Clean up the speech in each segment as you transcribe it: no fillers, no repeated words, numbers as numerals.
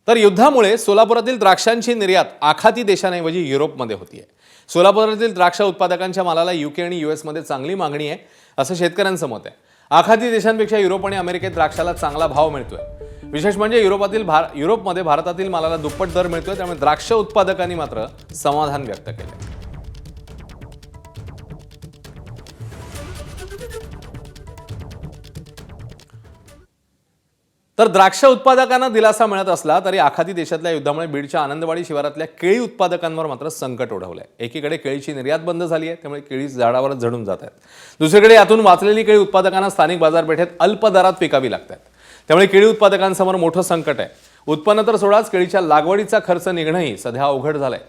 तर युद्धामुळे सोलापुरातील द्राक्षांची निर्यात आखाती देशांऐवजी युरोपमध्ये होतीये। सोलापुरातील द्राक्ष उत्पादकांच्या मालाला यूके आणि यूएस मध्ये चांगली मागणी आहे असं शेतकऱ्यांचं मत आहे। आखाती देशांपेक्षा युरोप आणि अमेरिकेत द्राक्षाला चांगला भाव मिळतोय। विशेष म्हणजे युरोपमध्ये भारतातील मालाला दुप्पट दर मिळतोय, त्यामुळे द्राक्ष उत्पादकांनी मात्र समाधान व्यक्त केले। तर द्राक्ष उत्पादकांना दिलासा मिळत असला तरी आखाती देशातल्या युद्धामुळे बीडच्या आनंदवाडी शिवारातल्या केळी उत्पादकांवर मात्र संकट ओढवलंय। एकीकडे केळीची निर्यात बंद झाली आहे, त्यामुळे केळी झाडावरच झडून जात आहेत। दुसरीकडे यातून वाचलेली केळी उत्पादकांना स्थानिक बाजारपेठेत अल्प दरात विकावी लागतात, त्यामुळे केळी उत्पादकांसमोर मोठं संकट आहे। उत्पन्न तर सोडाच, केळीच्या लागवडीचा खर्च निघणंही सध्या अवघड झालंय।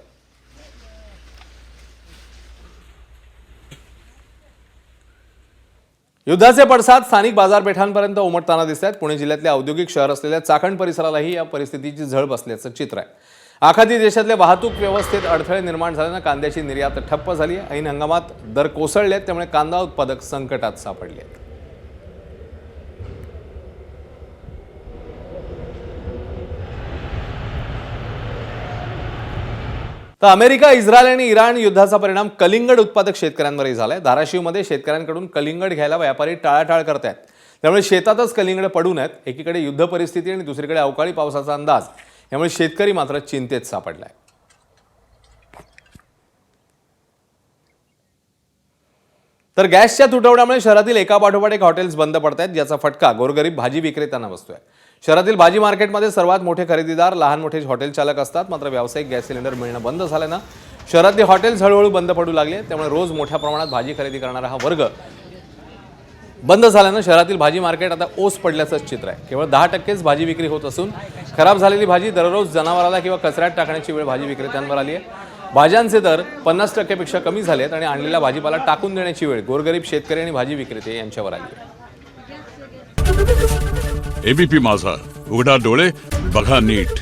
युद्धाचे पडसाद स्थानिक बाजारपेठांपर्यंत उमटताना दिसत आहेत। पुणे जिल्ह्यातले औद्योगिक शहर असलेल्या चाकण परिसरालाही या परिस्थितीची झळ बसल्याचं चित्र आहे। आखाती देशातल्या वाहतूक व्यवस्थेत अडथळे निर्माण झाल्यानं कांद्याची निर्यात ठप्प झाली आहे। ऐन हंगामात दर कोसळले आहेत, त्यामुळे कांदा उत्पादक संकटात सापडले आहेत। तर अमेरिका, इस्रायल आणि इराण युद्धाचा परिणाम कलिंगड उत्पादक शेतकऱ्यांवरही झालाय। धाराशिवमध्ये शेतकऱ्यांकडून कलिंगड घ्यायला व्यापारी टाळाटाळ करतायत, त्यामुळे शेतातच कलिंगड पडून आहेत। एकीकडे युद्ध परिस्थिती आणि दुसरीकडे अवकाळी पावसाचा अंदाज, यामुळे शेतकरी मात्र चिंतेत सापडलाय। तर गॅसच्या तुटवड्यामुळे शहरातील एकापाठोपाठ एक हॉटेल्स बंद पडत आहेत, ज्याचा फटका गोरगरीब भाजी विक्रेत्यांना बसतोय। शहरातील भाजी मार्केटमध्ये सर्वात मोठे खरेदीदार लहान मोठे हॉटेल चालक असतात, मात्र व्यावसायिक गॅस सिलेंडर मिळणं बंद झाल्यानं शहरातली हॉटेल्स हळूहळू बंद पडू लागले। त्यामुळे रोज मोठ्या प्रमाणात भाजी खरेदी करणारा हा वर्ग बंद झाल्यानं शहरातील भाजी मार्केट आता ओस पडल्याचं चित्र आहे। केवळ 10%च भाजी विक्री होत असून खराब झालेली भाजी दररोज जनावराला किंवा कचऱ्यात टाकण्याची वेळ भाजी विक्रेत्यांवर आली आहे। भाज्यांचे दर 50% पेक्षा कमी झालेत आणि आणलेला भाजीपाला टाकून देण्याची वेळ गोरगरीब शेतकरी आणि भाजी विक्रेते यांच्यावर आली आहे। एबीपी माझा, उघडा डोळे बघा नीट।